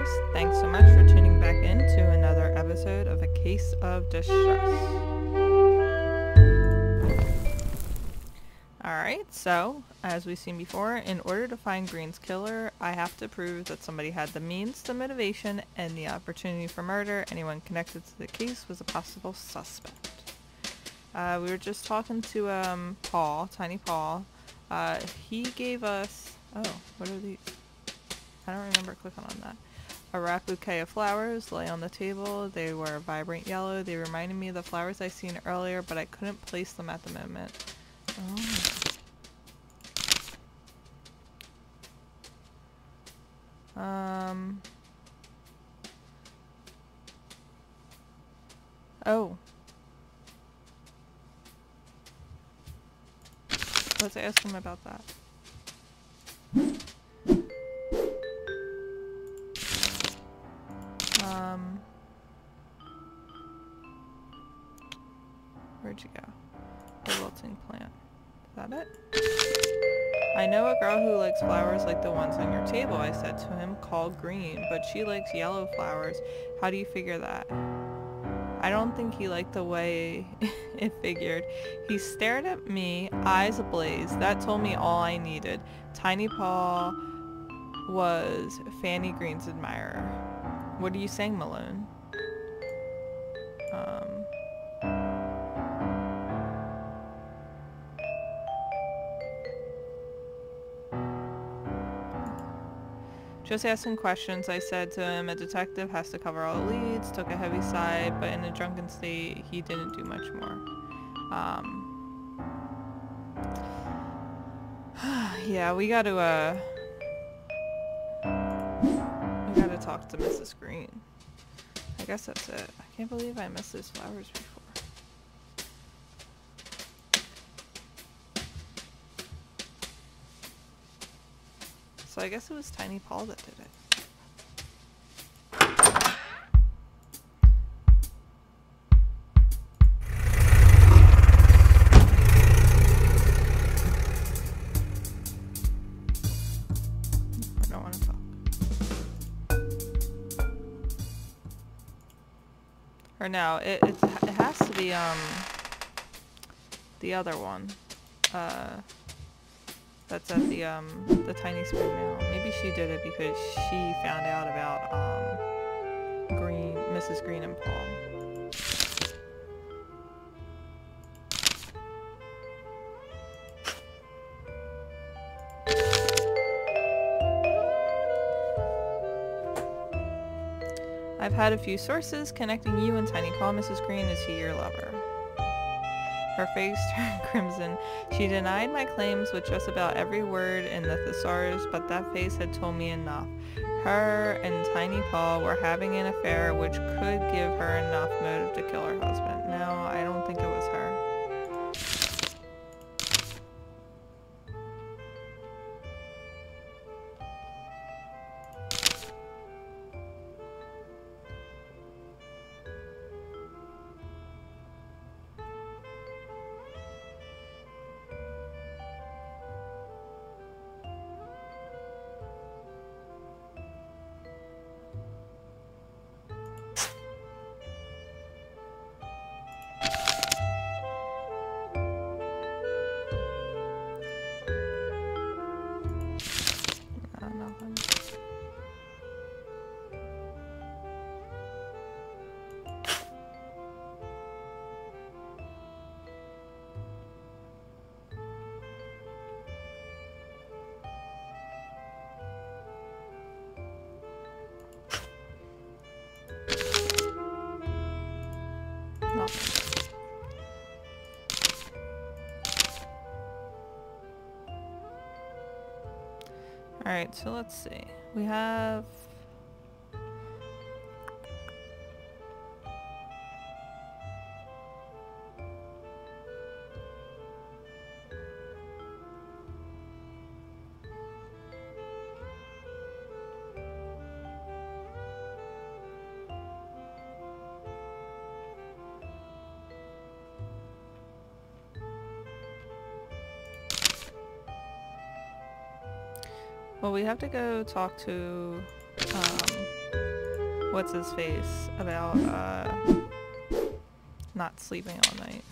first, thanks so much for tuning back in to another episode of A Case of Distrust. Alright, so, as we've seen before, in order to find Green's killer, I have to prove that somebody had the means, the motivation, and the opportunity for murder. Anyone connected to the case was a possible suspect. We were just talking to Paul, Tiny Paul. He gave us... oh, what are these? I don't remember clicking on that. A wrap bouquet of flowers lay on the table. They were vibrant yellow. They reminded me of the flowers I seen earlier, but I couldn't place them at the moment. Oh. Let's ask him about that. Where'd you go? The wilting plant. Is that it? I know a girl who likes flowers like the ones on your table, I said to him, called Green, but she likes yellow flowers. How do you figure that? I don't think he liked the way it figured. He stared at me, eyes ablaze. That told me all I needed. Tiny Paul was Fanny Green's admirer. What are you saying, Malone? Just asking questions, I said to him. A detective has to cover all the leads. Took a heavy sigh, but in a drunken state, he didn't do much more. Yeah, we gotta talk to Mrs. Green. I guess that's it. I can't believe I missed those flowers before. So I guess it was Tiny Paul that did it. I don't want to talk. Or no, it has to be the other one. That's at the tiny spoon now. Maybe she did it because she found out about Mrs. Green and Paul. I've had a few sources connecting you and Tiny Paul. Mrs. Green, is he your lover? Her face turned crimson. She denied my claims with just about every word in the thesaurus, but that face had told me enough. Her and Tiny Paul were having an affair which could give her enough motive to kill her husband. No, I don't think it was her. Nothing. Alright, so let's see. We have... Well, we have to go talk to what's his face about not sleeping all night.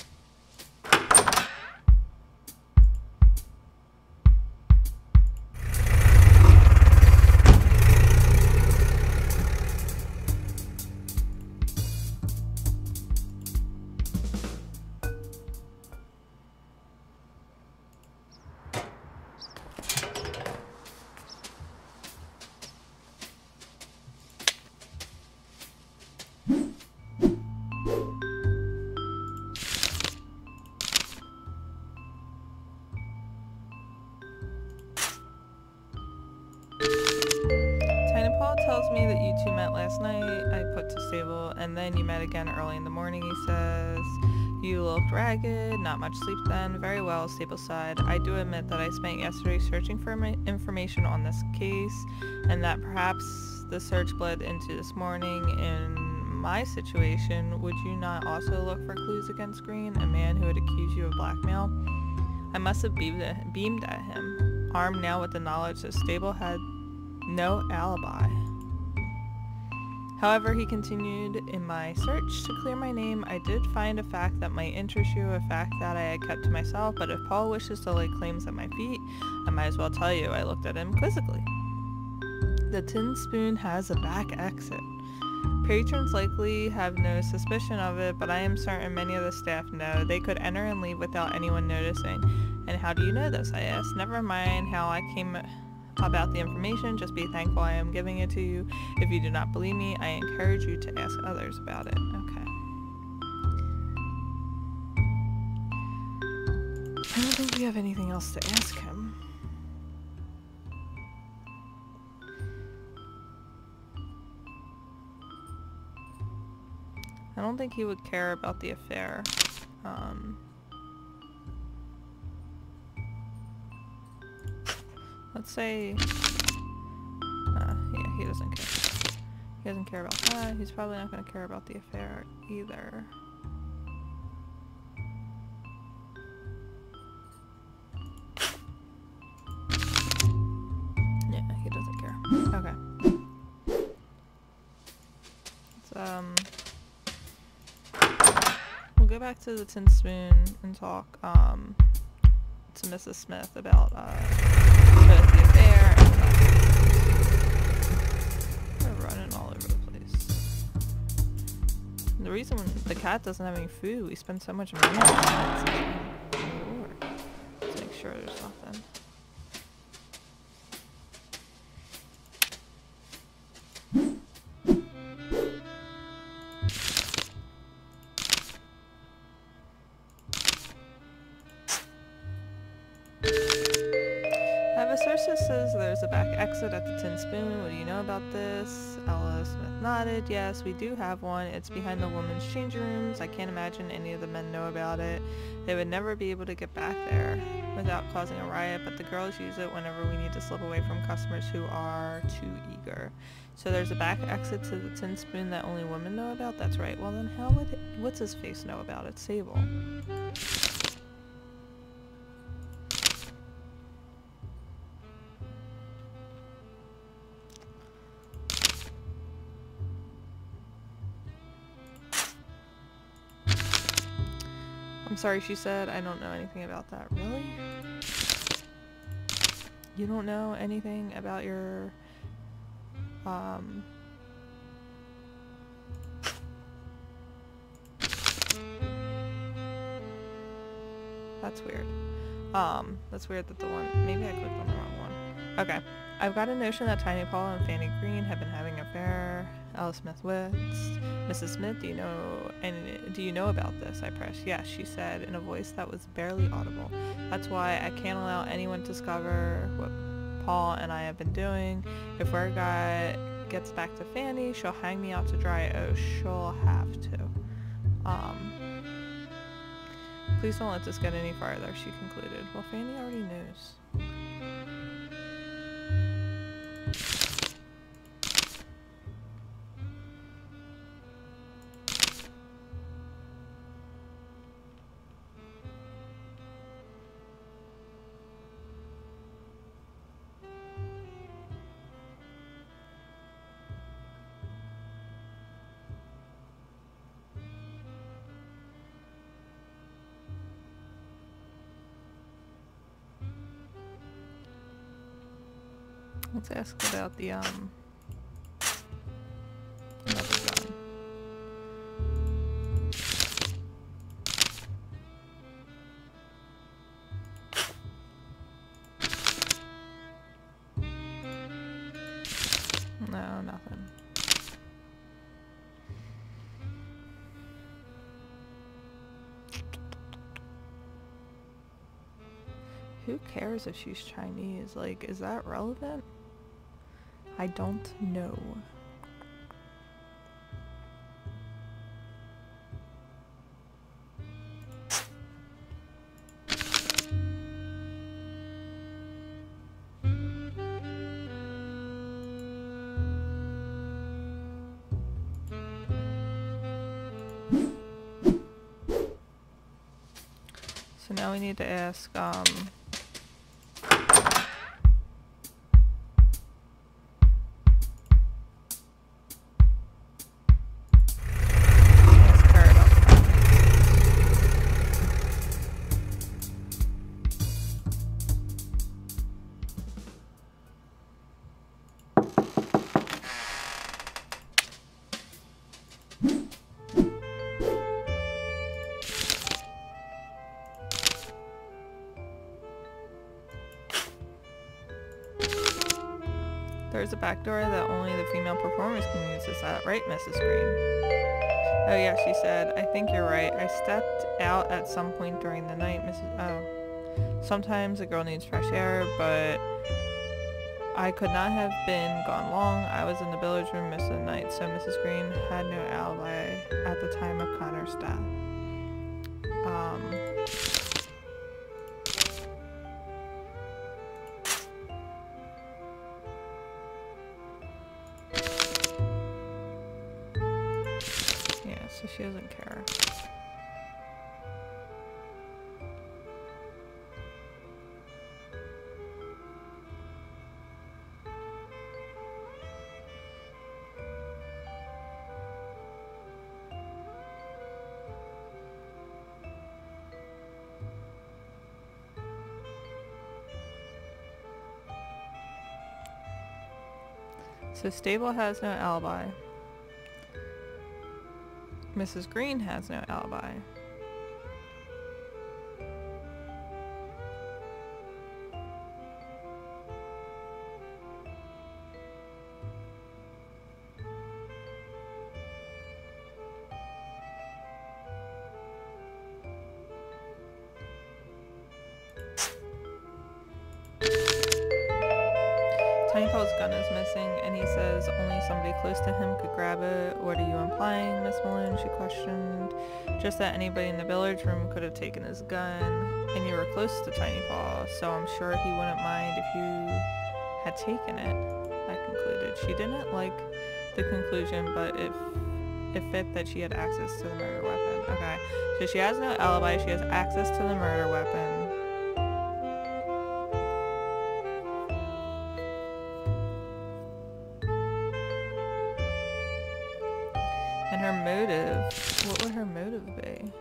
Tells me that you two met last night. I put to stable, and then you met again early in the morning. He says you looked ragged, not much sleep then. Very well, stable side. I do admit that I spent yesterday searching for information on this case, and that perhaps the search bled into this morning. In my situation, would you not also look for clues against Green, a man who had accused you of blackmail? I must have beamed at him, armed now with the knowledge that Stable had no alibi. However, he continued, in my search to clear my name, I did find a fact that might interest you, a fact that I had kept to myself, but if Paul wishes to lay claims at my feet, I might as well tell you. I looked at him quizzically. The Tin Spoon has a back exit. Patrons likely have no suspicion of it, but I am certain many of the staff know. They could enter and leave without anyone noticing. And how do you know this? I asked. Never mind how I came about the information, just be thankful I am giving it to you. If you do not believe me, I encourage you to ask others about it. Okay. I don't think we have anything else to ask him. I don't think he would care about the affair. Let's say, yeah, he doesn't care. He doesn't care about that. He's probably not going to care about the affair either. Yeah, he doesn't care. Okay. We'll go back to the Tin Spoon and talk, to Mrs. Smith about, both the affair and the we're running all over the place. And the reason the cat doesn't have any food, we spend so much money on it. Lord. Let's make sure there's nothing. Says there's a back exit at the Tin Spoon. What do you know about this? Ella Smith nodded. Yes, we do have one. It's behind the women's changing rooms. I can't imagine any of the men know about it. They would never be able to get back there without causing a riot, but the girls use it whenever we need to slip away from customers who are too eager. So there's a back exit to the Tin Spoon that only women know about? That's right. Well then how would what's his face know about it? Sable. I'm sorry, she said. I don't know anything about that. Really? You don't know anything about your, That's weird. That's weird that the one... Maybe I clicked on the wrong one. Okay. I've got a notion that Tiny Paul and Fanny Green have been having an affair. Alice Smith wits. Mrs. Smith, do you know about this? I pressed. Yes, she said in a voice that was barely audible. That's why I can't allow anyone to discover what Paul and I have been doing. If word gets back to Fanny, she'll hang me out to dry. Oh, she'll have to. Please don't let this get any farther, she concluded. Well, Fanny already knows. Let's ask about the another gun. No, nothing. Who cares if she's Chinese? Like, is that relevant? I don't know. So now we need to ask, there's a back door that only the female performers can use. Is that right, Mrs. Green? Oh yeah, she said, I think you're right. I stepped out at some point during the night, Oh. Sometimes a girl needs fresh air, but I could not have been gone long. I was in the billiards room most of the night, so Mrs. Green had no alibi at the time of Connor's death. Yeah, so she doesn't care. So Stable has no alibi. Mrs. Green has no alibi. Tiny Paul's gun is missing, and he says only somebody close to him could grab it. What are you implying, Miss Mullen? She questioned. Just that anybody in the billiards room could have taken his gun, and you were close to Tiny Paul, so I'm sure he wouldn't mind if you had taken it, I concluded. She didn't like the conclusion, but it fit that she had access to the murder weapon. Okay, so she has no alibi, she has access to the murder weapon. And her motive, what would her motive be?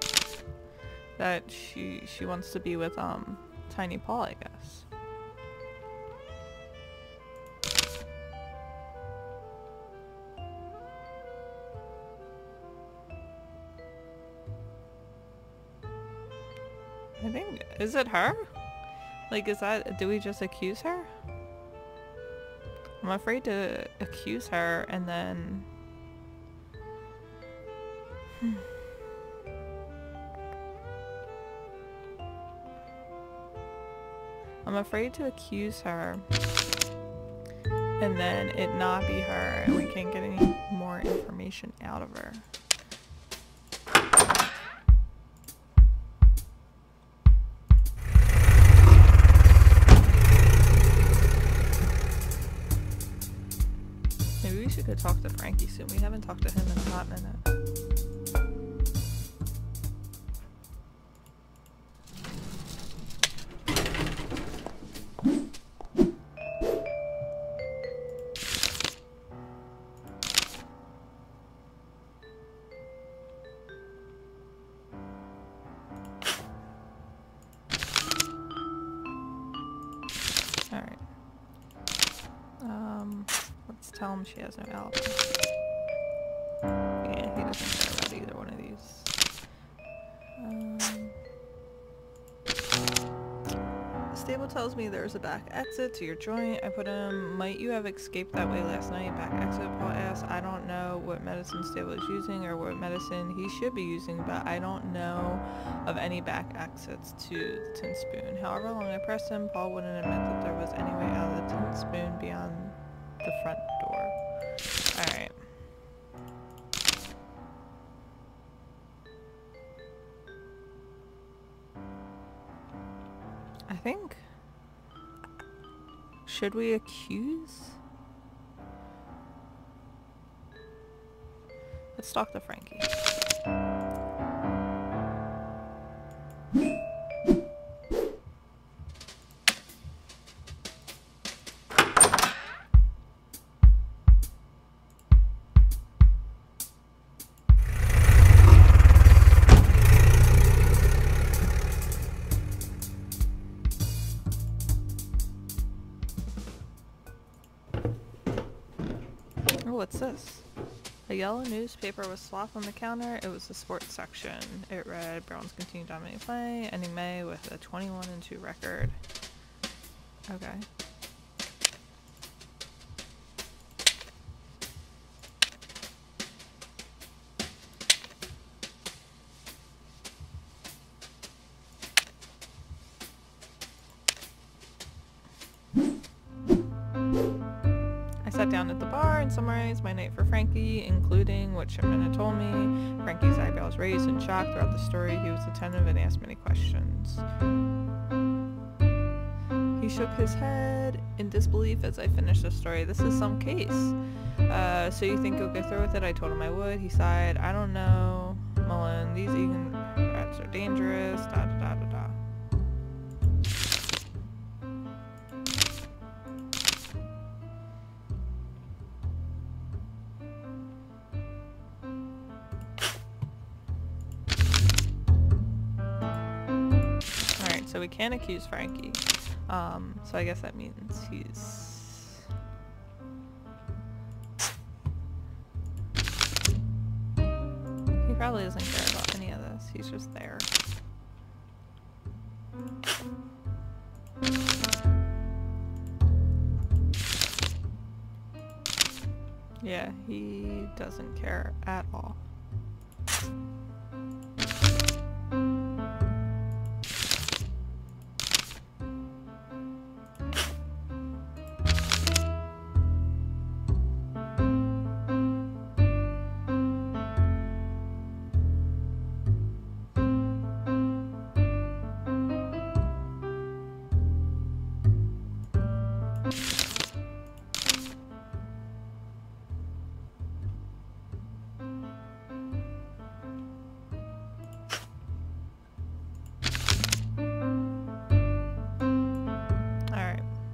That she wants to be with Tiny Paul, I guess. I think, is it her? Like, is that, do we just accuse her? I'm afraid to accuse her and then I'm afraid to accuse her and then it not be her and we can't get any more information out of her. Maybe we should go talk to Frankie soon. We haven't talked to him in a hot minute. Alright. Let's tell him she has no alibi. Yeah, he doesn't care about either one of these. Stable tells me there's a back exit to your joint. I put him, might you have escaped that way last night? Back exit, Paul asks. I don't know what medicine Stable is using or what medicine he should be using, but I don't know of any back exits to the tin spoon. However long I pressed him, Paul wouldn't admit that there was any way out of the tin spoon beyond the front door. Alright. I think... Should we accuse? Let's talk to Frankie. What's this? A yellow newspaper was slopped on the counter. It was the sports section. It read, Browns continue dominating play, ending May with a 21-2 record. Okay. Sat down at the bar and summarized my night for Frankie, including what Shipman had told me. Frankie's eyebrows raised in shock throughout the story. He was attentive and asked many questions. He shook his head in disbelief as I finished the story. This is some case. So you think you'll go through with it? I told him I would. He sighed. I don't know, Mullen. These Egan rats are dangerous. Da da da da da. So we can't accuse Frankie. So I guess that means he's... He probably doesn't care about any of this. He's just there. Yeah, he doesn't care at all.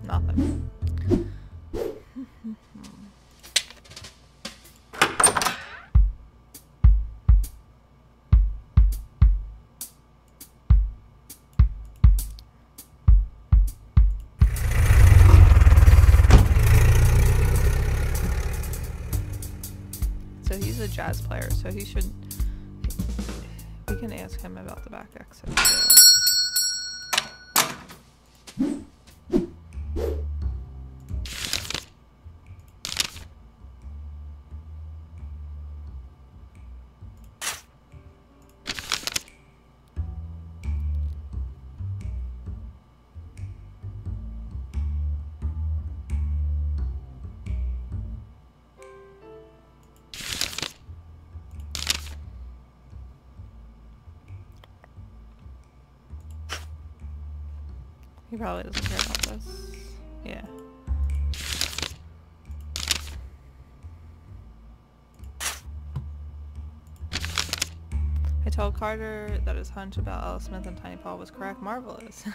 Nothing. So he's a jazz player, so he should... We can ask him about the back exit too. He probably doesn't care about this. Yeah. I told Carter that his hunch about Ella Smith and Tiny Paul was correct. Marvelous.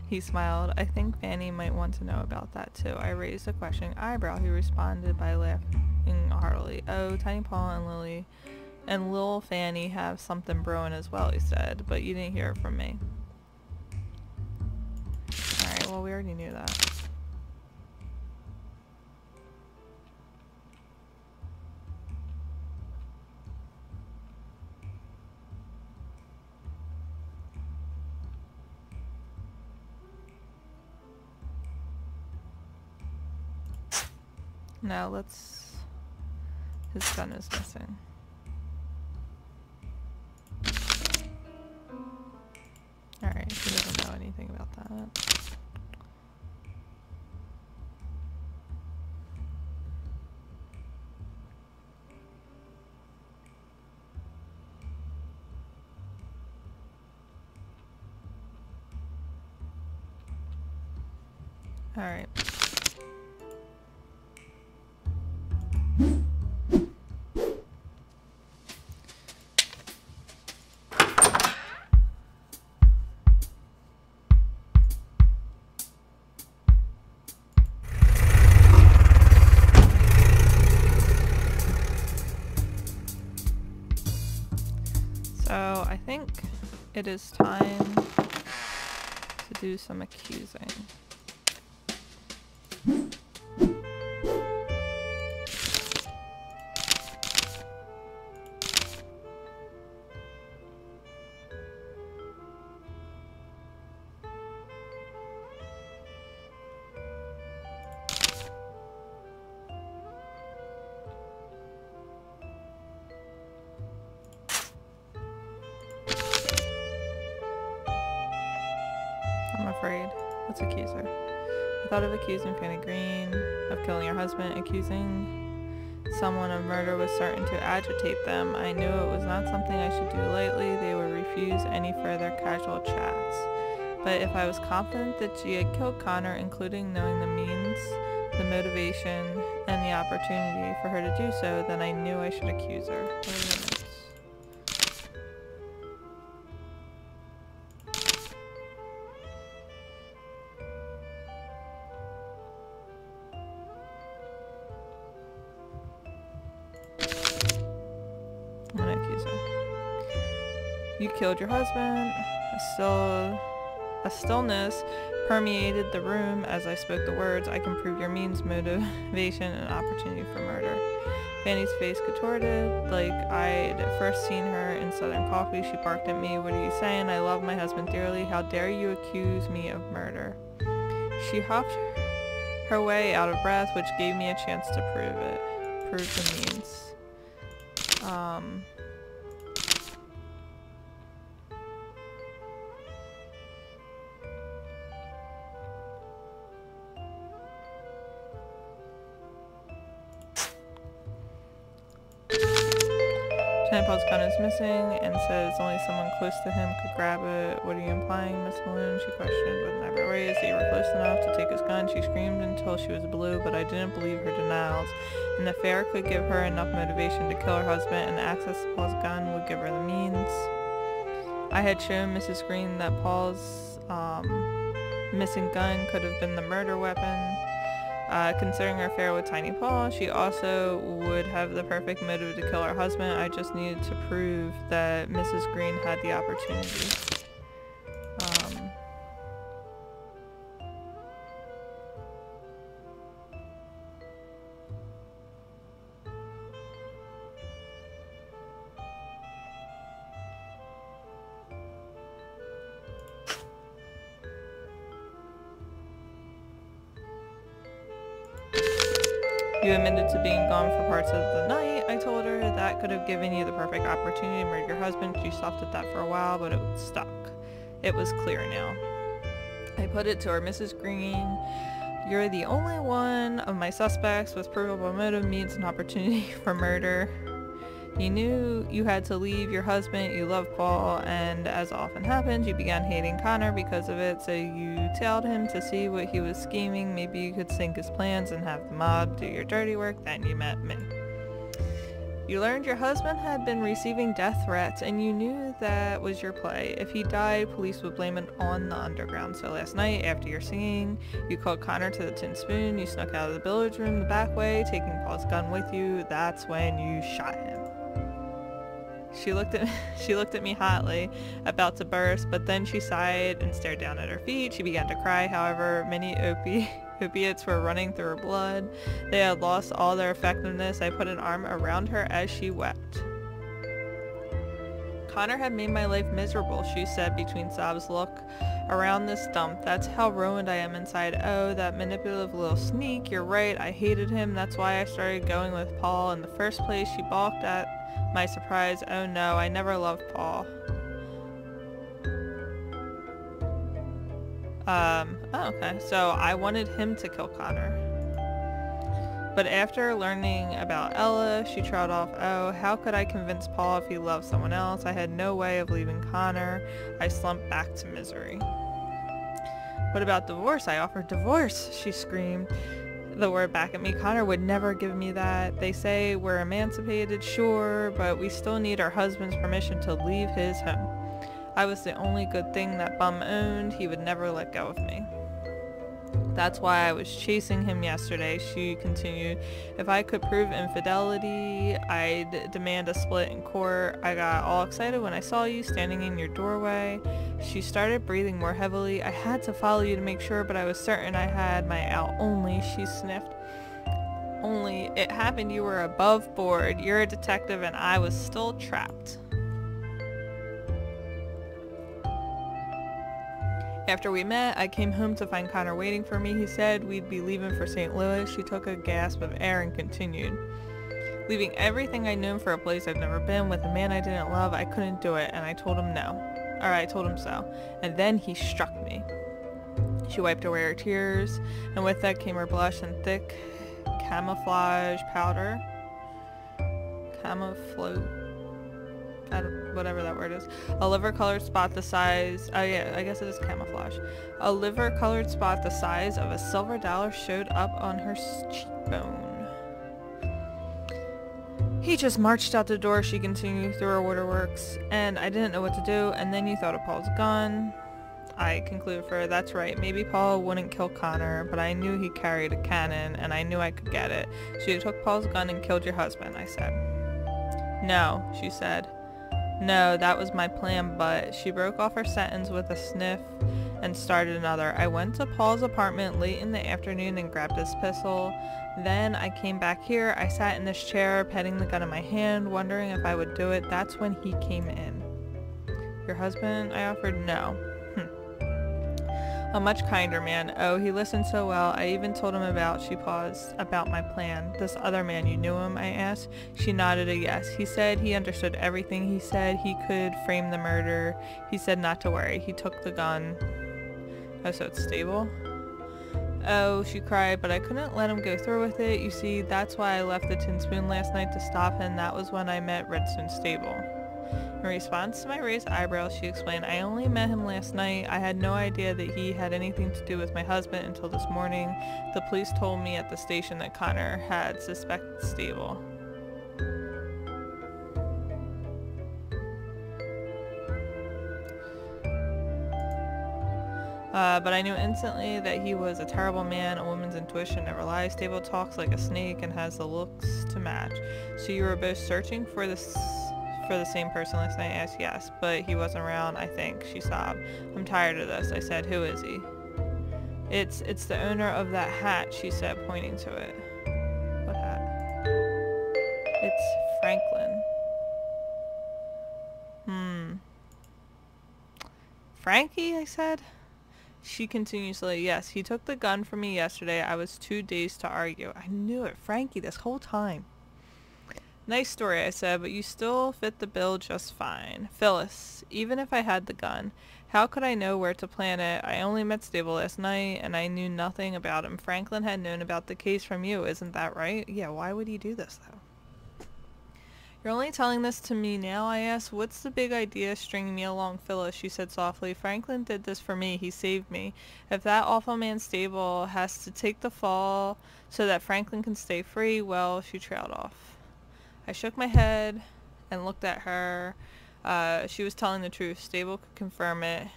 He smiled. I think Fanny might want to know about that too. I raised a questioning eyebrow. He responded by laughing heartily. Oh, Tiny Paul and Lily and Lil Fanny have something brewing as well, he said, but you didn't hear it from me. Alright, well, we already knew that. Now let's... His gun is missing. Alright, he doesn't know anything about that. Alright. So I think it is time to do some accusing. I'm afraid. Let's accuse her. I thought of accusing Fanny Green of killing her husband. Accusing someone of murder was starting to agitate them. I knew it was not something I should do lightly. They would refuse any further casual chats. But if I was confident that she had killed Connor, including knowing the means, the motivation, and the opportunity for her to do so, then I knew I should accuse her. What are the notes? I'm gonna accuse her. You killed your husband. A stillness permeated the room as I spoke the words. I can prove your means, motivation, and opportunity for murder. Fanny's face contorted like I'd first seen her in Southern Coffee. She barked at me. What are you saying? I love my husband dearly. How dare you accuse me of murder? She huffed her way out of breath, which gave me a chance to prove it. Prove the means. Paul's gun is missing and says only someone close to him could grab it. What are you implying, Miss Malone? She questioned with an eyebrow raised. That you were close enough to take his gun. She screamed until she was blue, but I didn't believe her denials. An affair could give her enough motivation to kill her husband, and access to Paul's gun would give her the means. I had shown Mrs. Green that Paul's missing gun could have been the murder weapon. Considering her affair with Tiny Paul, she also would have the perfect motive to kill her husband. I just needed to prove that Mrs. Green had the opportunity. You admitted to being gone for parts of the night, I told her. That could have given you the perfect opportunity to murder your husband. She scoffed at that for a while, but it stuck. It was clear now. I put it to her, Mrs. Green, you're the only one of my suspects with provable motive, means an opportunity for murder. You knew you had to leave your husband, you loved Paul, and as often happens, you began hating Connor because of it, so you tailed him to see what he was scheming. Maybe you could sink his plans and have the mob do your dirty work. Then you met me. You learned your husband had been receiving death threats, and you knew that was your play. If he died, police would blame it on the underground. So last night, after your singing, you called Connor to the Tin Spoon, you snuck out of the billiards room the back way, taking Paul's gun with you. That's when you shot him. She looked at me hotly, about to burst, but then she sighed and stared down at her feet. She began to cry. However, many opiates were running through her blood. They had lost all their effectiveness. I put an arm around her as she wept. Connor had made my life miserable, she said between sobs. Look around this dump. That's how ruined I am inside. Oh, that manipulative little sneak. You're right. I hated him. That's why I started going with Paul in the first place. She balked at my surprise. Oh no, I never loved Paul. Oh, okay. So I wanted him to kill Connor. But after learning about Ella, she trailed off. Oh, how could I convince Paul if he loved someone else? I had no way of leaving Connor. I slumped back to misery. What about divorce? I offered divorce, she screamed the word back at me. Connor would never give me that. They say we're emancipated, sure, but we still need our husband's permission to leave his home. I was the only good thing that bum owned. He would never let go of me. That's why I was chasing him yesterday, she continued. If I could prove infidelity, I'd demand a split in court. I got all excited when I saw you standing in your doorway. She started breathing more heavily. I had to follow you to make sure, but I was certain I had my out. Only, she sniffed. Only, it happened you were above board. You're a detective and I was still trapped. After we met, I came home to find Connor waiting for me. He said we'd be leaving for St. Louis. She took a gasp of air and continued. Leaving everything I'd known for a place I'd never been with a man I didn't love, I couldn't do it, and I told him no. Or I told him so. And then he struck me. She wiped away her tears, and with that came her blush and thick camouflage powder. Whatever that word is. A liver-colored spot the size... Oh yeah, I guess it is camouflage. A liver-colored spot the size of a silver dollar showed up on her cheekbone. He just marched out the door, she continued through her waterworks, and I didn't know what to do, and then you thought of Paul's gun. I concluded for her, that's right, maybe Paul wouldn't kill Connor, but I knew he carried a cannon, and I knew I could get it. So you took Paul's gun and killed your husband, I said. No, she said. No, that was my plan, but she broke off her sentence with a sniff and started another. I went to Paul's apartment late in the afternoon and grabbed his pistol. Then I came back here. I sat in this chair, petting the gun in my hand, wondering if I would do it. That's when he came in. Your husband? I offered. No. A much kinder man. Oh, he listened so well. I even told him she paused, about my plan. This other man, you knew him? I asked. She nodded a yes. He said he understood everything. He said he could frame the murder. He said not to worry. He took the gun. Oh, so it's stable? Oh, she cried, but I couldn't let him go through with it. You see, that's why I left the Tin Spoon last night to stop him. That was when I met Redstone Stable. In response to my raised eyebrows, she explained, I only met him last night. I had no idea that he had anything to do with my husband until this morning. The police told me at the station that Connor had suspected Stable. But I knew instantly that he was a terrible man. A woman's intuition never lies. Stable talks like a snake and has the looks to match. So you were both searching for the same person last night? I asked. Yes, but he wasn't around, I think. She sobbed. I'm tired of this. I said, who is he? It's the owner of that hat, she said, pointing to it. What hat? It's Franklin. Frankie, I said. She continued slowly, yes, he took the gun from me yesterday. I was too dazed to argue. I knew it. Frankie, this whole time. Nice story, I said, but you still fit the bill just fine. Phyllis, even if I had the gun, how could I know where to plant it? I only met Stable last night, and I knew nothing about him. Franklin had known about the case from you, isn't that right? Yeah, why would he do this, though? You're only telling this to me now, I asked. What's the big idea stringing me along, Phyllis? She said softly. Franklin did this for me. He saved me. If that awful man Stable has to take the fall so that Franklin can stay free, well, she trailed off. I shook my head and looked at her. She was telling the truth. Stable could confirm it.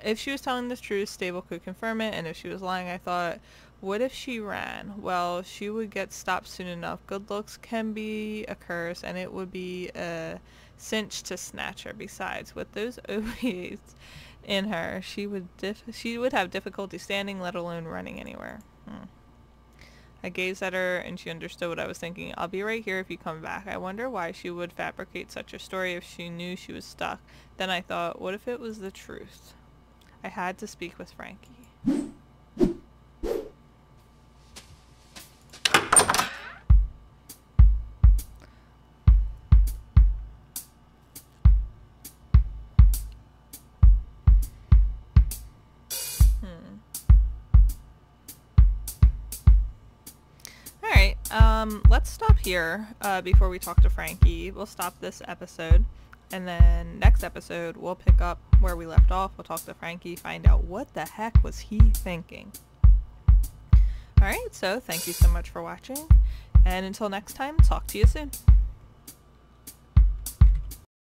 If she was telling the truth, Stable could confirm it, and if she was lying, I thought, what if she ran? Well, she would get stopped soon enough. Good looks can be a curse, and it would be a cinch to snatch her. Besides, with those ovaries in her, she would have difficulty standing, let alone running anywhere. I gazed at her and she understood what I was thinking. I'll be right here if you come back. I wonder why she would fabricate such a story if she knew she was stuck. Then I thought, what if it was the truth? I had to speak with Frankie. Alright, let's stop here before we talk to Frankie. We'll stop this episode, and then next episode we'll pick up where we left off. We'll talk to Frankie, find out what the heck was he thinking. Alright, so thank you so much for watching, and until next time, talk to you soon.